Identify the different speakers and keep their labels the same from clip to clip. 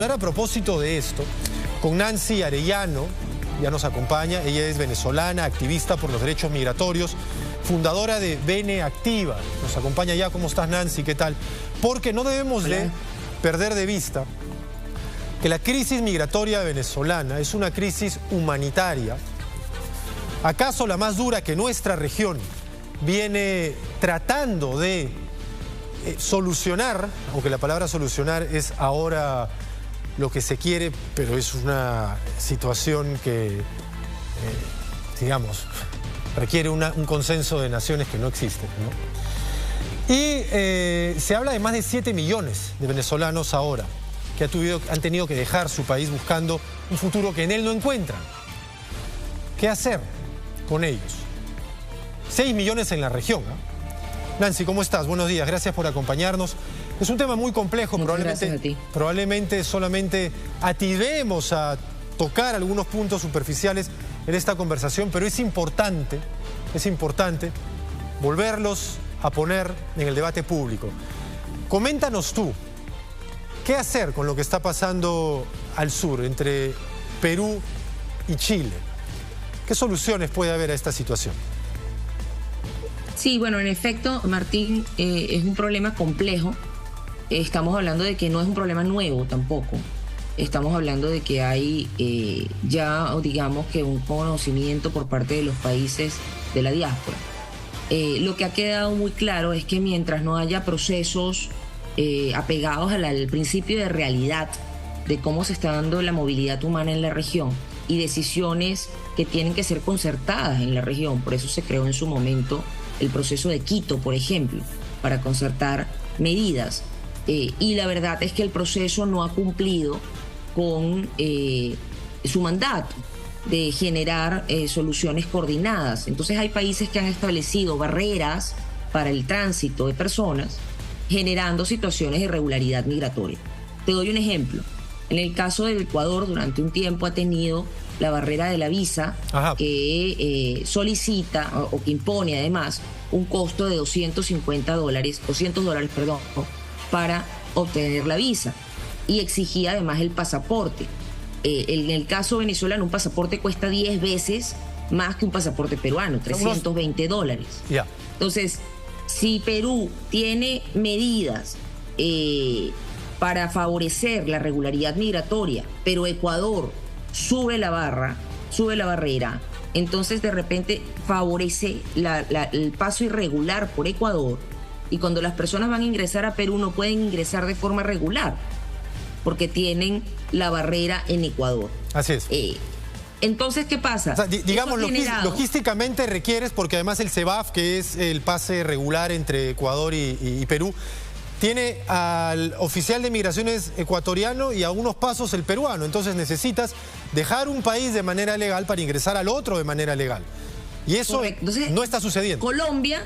Speaker 1: A propósito de esto, con Nancy Arellano, ya nos acompaña, ella es venezolana, activista por los derechos migratorios, fundadora de Vene Activa. Nos acompaña ya. ¿Cómo estás, Nancy? ¿Qué tal? Porque no debemos de perder de vista que la crisis migratoria venezolana es una crisis humanitaria, acaso la más dura que nuestra región viene tratando de solucionar, aunque la palabra solucionar es ahora lo que se quiere, pero es una situación que, digamos, requiere un consenso de naciones que no existe, ¿no? Y se habla de más de 7 millones de venezolanos ahora que han tenido que dejar su país buscando un futuro que en él no encuentran. ¿Qué hacer con ellos? 6 millones en la región, ¿no? Nancy, ¿cómo estás? Buenos días, gracias por acompañarnos. Es un tema muy complejo, probablemente solamente atinemos a tocar algunos puntos superficiales en esta conversación, pero es importante volverlos a poner en el debate público. Coméntanos tú, ¿qué hacer con lo que está pasando al sur, entre Perú y Chile? ¿Qué soluciones puede haber a esta situación?
Speaker 2: Sí, bueno, en efecto, Martín, es un problema complejo. Estamos hablando de que no es un problema nuevo tampoco. Estamos hablando de que hay ya, digamos, que un conocimiento por parte de los países de la diáspora. Lo que ha quedado muy claro es que mientras no haya procesos apegados al principio de realidad de cómo se está dando la movilidad humana en la región y decisiones que tienen que ser concertadas en la región, por eso se creó en su momento el proceso de Quito, por ejemplo, para concertar medidas. Y la verdad es que el proceso no ha cumplido con su mandato de generar soluciones coordinadas. Entonces hay países que han establecido barreras para el tránsito de personas, generando situaciones de irregularidad migratoria. Te doy un ejemplo. En el caso del Ecuador, durante un tiempo ha tenido la barrera de la visa, que solicita o que impone además un costo de $200 para obtener la visa, y exigía además el pasaporte. En el caso venezolano, un pasaporte cuesta 10 veces más que un pasaporte peruano, $320. Entonces, si Perú tiene medidas para favorecer la regularidad migratoria, pero Ecuador sube la barrera, entonces de repente favorece el paso irregular por Ecuador, y cuando las personas van a ingresar a Perú no pueden ingresar de forma regular porque tienen la barrera en Ecuador.
Speaker 1: Así es.
Speaker 2: Entonces, ¿qué pasa?
Speaker 1: O sea, digamos, logísticamente requieres, porque además el CEBAF, que es el pase regular entre Ecuador y Perú, tiene al oficial de migraciones ecuatoriano y a unos pasos el peruano. Entonces necesitas dejar un país de manera legal para ingresar al otro de manera legal. Y eso entonces, no está sucediendo.
Speaker 2: Colombia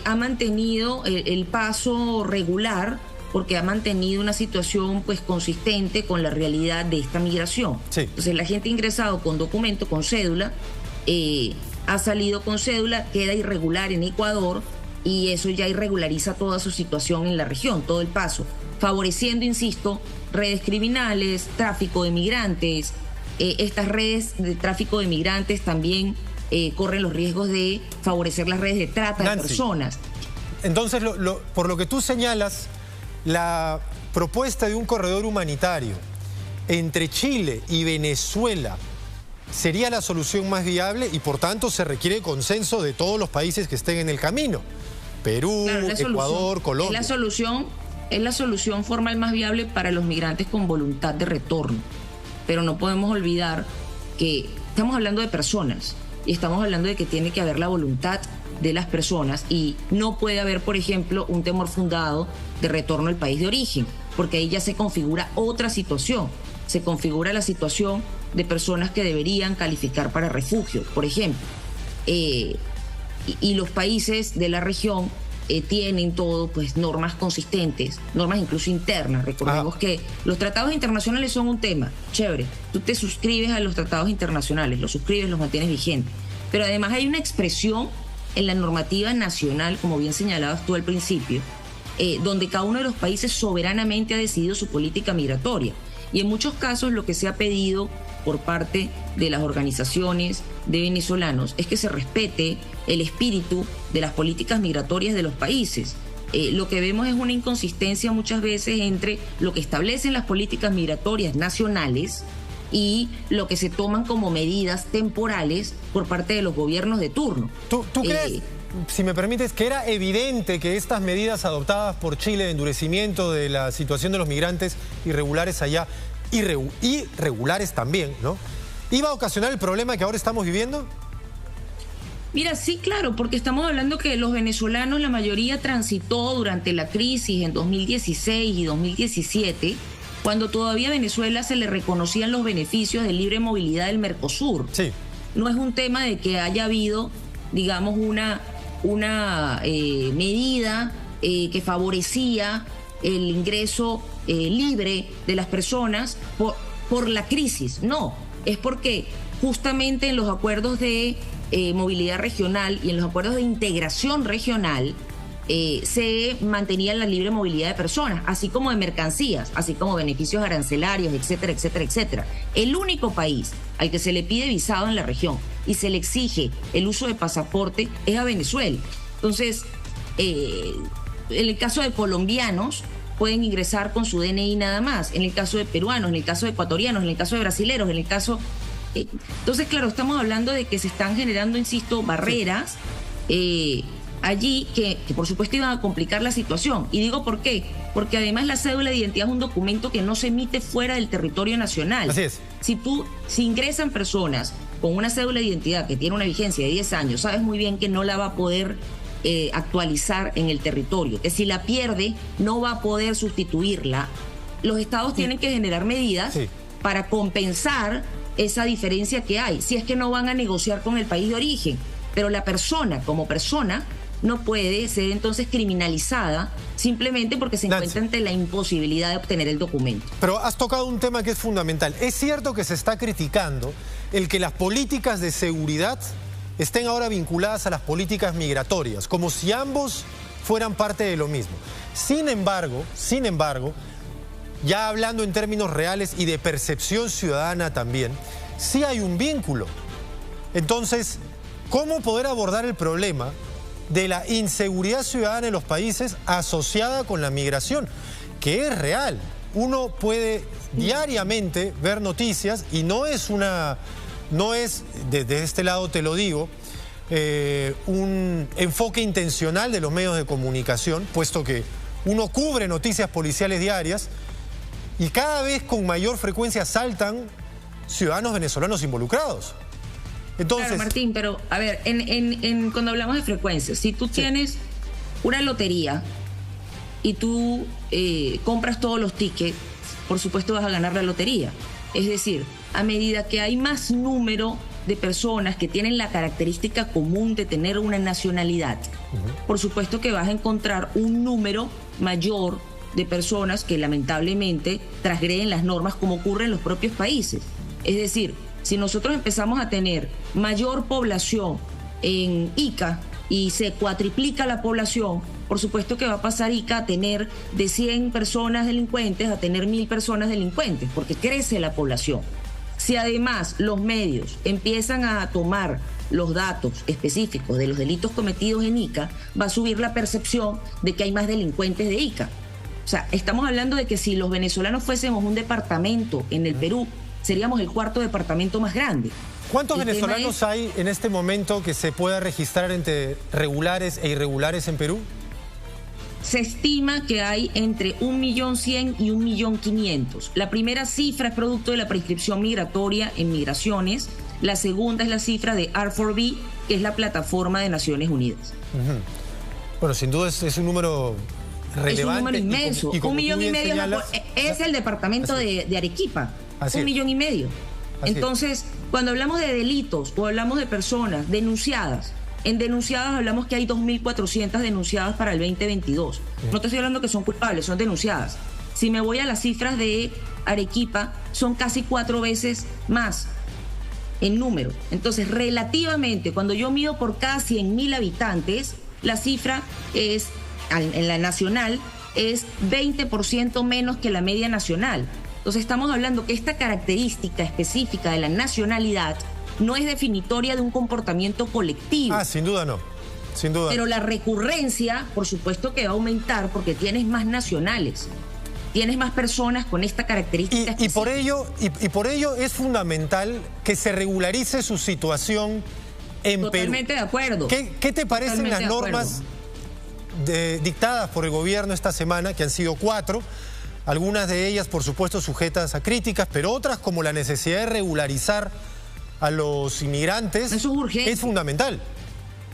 Speaker 2: ha mantenido el paso regular porque ha mantenido una situación pues consistente con la realidad de esta migración. Sí. Entonces la gente ha ingresado con documento, con cédula, ha salido con cédula, queda irregular en Ecuador, y eso ya irregulariza toda su situación en la región, todo el paso, favoreciendo, insisto, redes criminales, tráfico de migrantes. Estas redes de tráfico de migrantes también corren los riesgos de favorecer las redes de trata de personas.
Speaker 1: Entonces, por lo que tú señalas, la propuesta de un corredor humanitario entre Chile y Venezuela sería la solución más viable, y por tanto se requiere consenso de todos los países que estén en el camino. Perú, Ecuador, Colombia.
Speaker 2: Es la solución formal más viable para los migrantes con voluntad de retorno. Pero no podemos olvidar que estamos hablando de personas y estamos hablando de que tiene que haber la voluntad de las personas, y no puede haber, por ejemplo, un temor fundado de retorno al país de origen, porque ahí ya se configura otra situación. Se configura la situación de personas que deberían calificar para refugio, por ejemplo. Y los países de la región tienen todo, pues, normas consistentes, normas incluso internas. Recordemos que los tratados internacionales son un tema, chévere. Tú te suscribes a los tratados internacionales, los suscribes, los mantienes vigentes. Pero además hay una expresión en la normativa nacional, como bien señalabas tú al principio, donde cada uno de los países soberanamente ha decidido su política migratoria. Y en muchos casos lo que se ha pedido por parte de las organizaciones de venezolanos es que se respete el espíritu de las políticas migratorias de los países. Lo que vemos es una inconsistencia muchas veces entre lo que establecen las políticas migratorias nacionales y lo que se toman como medidas temporales por parte de los gobiernos de turno.
Speaker 1: ¿Tú crees, si me permites, que era evidente que estas medidas adoptadas por Chile de endurecimiento de la situación de los migrantes irregulares allá, irregulares también, ¿no?, iba a ocasionar el problema que ahora estamos viviendo?
Speaker 2: Mira, sí, claro, porque estamos hablando que los venezolanos, la mayoría transitó durante la crisis en 2016 y 2017, cuando todavía a Venezuela se le reconocían los beneficios de libre movilidad del Mercosur.
Speaker 1: Sí.
Speaker 2: No es un tema de que haya habido, digamos, una medida que favorecía el ingreso libre de las personas por la crisis. No, es porque justamente en los acuerdos de movilidad regional y en los acuerdos de integración regional se mantenía la libre movilidad de personas, así como de mercancías, así como beneficios arancelarios, etcétera, etcétera, etcétera. El único país al que se le pide visado en la región y se le exige el uso de pasaporte es a Venezuela. Entonces, en el caso de colombianos, pueden ingresar con su DNI nada más. En el caso de peruanos, en el caso de ecuatorianos, en el caso de brasileros, en el caso... Entonces, claro, estamos hablando de que se están generando, insisto, barreras allí que por supuesto iban a complicar la situación. Y digo por qué. Porque además la cédula de identidad es un documento que no se emite fuera del territorio nacional.
Speaker 1: Así es.
Speaker 2: Si ingresan personas con una cédula de identidad que tiene una vigencia de 10 años, sabes muy bien que no la va a poder actualizar en el territorio, que si la pierde no va a poder sustituirla. Los estados tienen que generar medidas para compensar esa diferencia que hay, si es que no van a negociar con el país de origen. Pero la persona, como persona, no puede ser entonces criminalizada simplemente porque se encuentra ante la imposibilidad de obtener el documento.
Speaker 1: Pero has tocado un tema que es fundamental. Es cierto que se está criticando el que las políticas de seguridad estén ahora vinculadas a las políticas migratorias, como si ambos fueran parte de lo mismo. Sin embargo, ya hablando en términos reales y de percepción ciudadana también, sí hay un vínculo. Entonces, ¿cómo poder abordar el problema de la inseguridad ciudadana en los países asociada con la migración, que es real? Uno puede diariamente ver noticias y no es, desde este lado te lo digo, un enfoque intencional de los medios de comunicación, puesto que uno cubre noticias policiales diarias y cada vez con mayor frecuencia saltan ciudadanos venezolanos involucrados. Entonces,
Speaker 2: claro, Martín, pero a ver, cuando hablamos de frecuencia, si tú tienes una lotería y tú compras todos los tickets, por supuesto vas a ganar la lotería. Es decir, a medida que hay más número de personas que tienen la característica común de tener una nacionalidad, por supuesto que vas a encontrar un número mayor de personas que lamentablemente transgreden las normas, como ocurre en los propios países. Es decir, si nosotros empezamos a tener mayor población en Ica y se cuatriplica la población, por supuesto que va a pasar Ica a tener de 100 personas delincuentes a tener 1000 personas delincuentes, porque crece la población. Si además los medios empiezan a tomar los datos específicos de los delitos cometidos en Ica, va a subir la percepción de que hay más delincuentes de Ica. O sea, estamos hablando de que si los venezolanos fuésemos un departamento en el Perú, seríamos el 4º departamento más grande.
Speaker 1: ¿Cuántos venezolanos hay en este momento que se pueda registrar entre regulares e irregulares en Perú?
Speaker 2: Se estima que hay entre 1.100.000 y 1.500.000. La primera cifra es producto de la prescripción migratoria en migraciones. La segunda es la cifra de R4B, que es la plataforma de Naciones Unidas.
Speaker 1: Bueno, sin duda es un número relevante.
Speaker 2: Es un número inmenso. 1,5 millones es el departamento de Arequipa. 1,5 millones. Entonces, cuando hablamos de delitos o hablamos de personas denunciadas, en denunciadas hablamos que hay 2.400 denunciadas para el 2022. No te estoy hablando que son culpables, son denunciadas. Si me voy a las cifras de Arequipa, son casi 4 veces más en número. Entonces, relativamente, cuando yo mido por cada 100.000 habitantes, la cifra es en la nacional es 20% menos que la media nacional. Entonces estamos hablando que esta característica específica de la nacionalidad no es definitoria de un comportamiento colectivo.
Speaker 1: Sin duda no. Sin duda.
Speaker 2: Pero la recurrencia, por supuesto que va a aumentar porque tienes más nacionales, tienes más personas con esta característica.
Speaker 1: Y por ello es fundamental que se regularice su situación en Perú.
Speaker 2: Totalmente de acuerdo.
Speaker 1: ¿Qué te parecen las normas dictadas por el gobierno esta semana, que han sido 4? Algunas de ellas, por supuesto, sujetas a críticas, pero otras, como la necesidad de regularizar a los inmigrantes,
Speaker 2: eso es urgente.
Speaker 1: Es fundamental.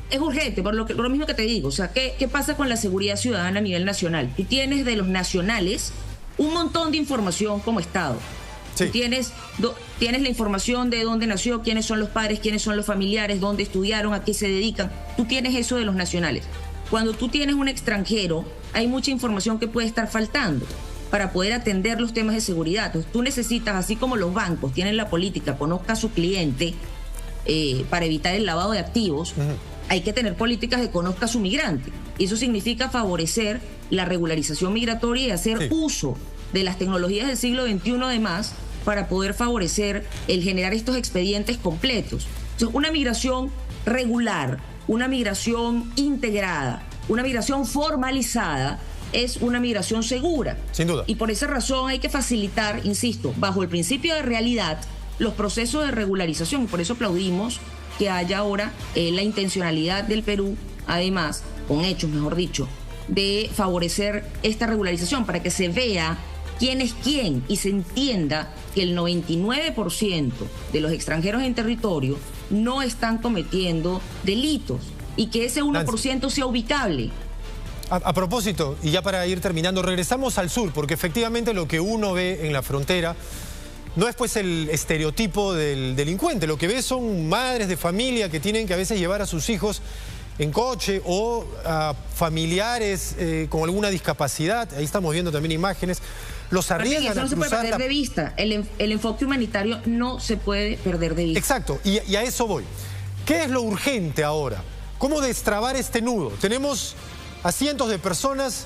Speaker 2: Es urgente, por lo mismo que te digo. O sea, ¿qué pasa con la seguridad ciudadana a nivel nacional? Tú tienes de los nacionales un montón de información como Estado.
Speaker 1: Sí.
Speaker 2: Tú tienes la información de dónde nació, quiénes son los padres, quiénes son los familiares, dónde estudiaron, a qué se dedican. Tú tienes eso de los nacionales. Cuando tú tienes un extranjero, hay mucha información que puede estar faltando para poder atender los temas de seguridad. Entonces, tú necesitas, así como los bancos tienen la política, conozca a su cliente para evitar el lavado de activos, hay que tener políticas de conozca a su migrante. Y eso significa favorecer la regularización migratoria y hacer uso de las tecnologías del siglo XXI además para poder favorecer el generar estos expedientes completos. Entonces, una migración regular, una migración integrada, una migración formalizada es una migración segura.
Speaker 1: Sin duda.
Speaker 2: Y por esa razón hay que facilitar, insisto, bajo el principio de realidad, los procesos de regularización. Y por eso aplaudimos que haya ahora la intencionalidad del Perú, además, con hechos, mejor dicho, de favorecer esta regularización para que se vea quién es quién y se entienda que el 99% de los extranjeros en territorio no están cometiendo delitos y que ese 1% sea ubicable.
Speaker 1: A propósito, y ya para ir terminando, regresamos al sur, porque efectivamente lo que uno ve en la frontera no es pues el estereotipo del delincuente. Lo que ve son madres de familia que tienen que a veces llevar a sus hijos en coche o a familiares con alguna discapacidad. Ahí estamos viendo también imágenes. Los arriesgan
Speaker 2: eso no se puede perder de vista. El enfoque humanitario no se puede perder de vista.
Speaker 1: Exacto, y a eso voy. ¿Qué es lo urgente ahora? ¿Cómo destrabar este nudo? Tenemos a cientos de personas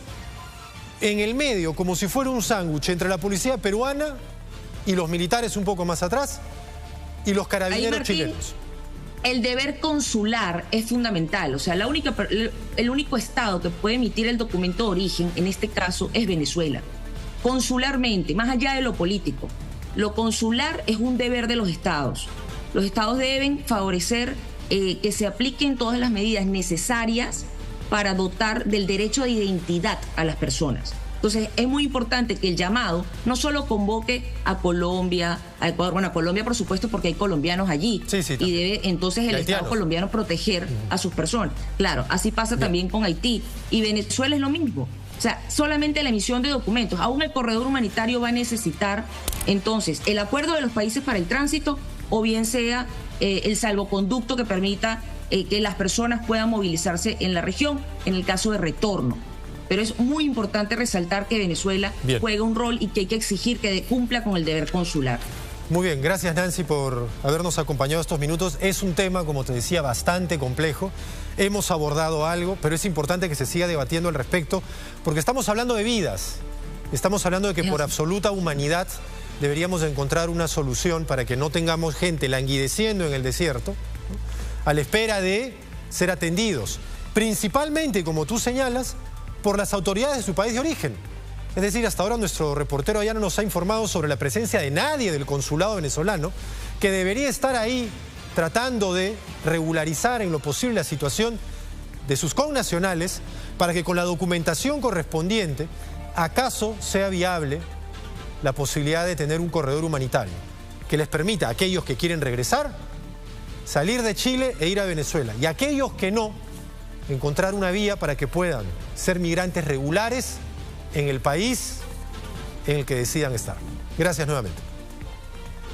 Speaker 1: en el medio, como si fuera un sándwich entre la policía peruana y los militares un poco más atrás y los carabineros chilenos.
Speaker 2: El deber consular es fundamental. O sea, el único estado que puede emitir el documento de origen, en este caso, es Venezuela. Consularmente, más allá de lo político, lo consular es un deber de los estados. Los estados deben favorecer que se apliquen todas las medidas necesarias para dotar del derecho de identidad a las personas. Entonces, es muy importante que el llamado no solo convoque a Colombia, a Ecuador, bueno, a Colombia por supuesto porque hay colombianos allí, y debe entonces el Estado colombiano proteger a sus personas. Claro, así pasa también con Haití, y Venezuela es lo mismo. O sea, solamente la emisión de documentos, aún el corredor humanitario va a necesitar entonces el acuerdo de los países para el tránsito o bien sea el salvoconducto que permita que las personas puedan movilizarse en la región en el caso de retorno. Pero es muy importante resaltar que Venezuela juega un rol y que hay que exigir que cumpla con el deber consular.
Speaker 1: Muy bien, gracias Nancy por habernos acompañado estos minutos. Es un tema, como te decía, bastante complejo. Hemos abordado algo, pero es importante que se siga debatiendo al respecto, porque estamos hablando de vidas. Estamos hablando de que por absoluta humanidad deberíamos encontrar una solución para que no tengamos gente languideciendo en el desierto, a la espera de ser atendidos, principalmente, como tú señalas, por las autoridades de su país de origen. Es decir, hasta ahora nuestro reportero allá no nos ha informado sobre la presencia de nadie del consulado venezolano que debería estar ahí tratando de regularizar en lo posible la situación de sus connacionales para que con la documentación correspondiente acaso sea viable la posibilidad de tener un corredor humanitario que les permita a aquellos que quieren regresar salir de Chile e ir a Venezuela, y a aquellos que no, encontrar una vía para que puedan ser migrantes regulares en el país en el que decidan estar. Gracias nuevamente.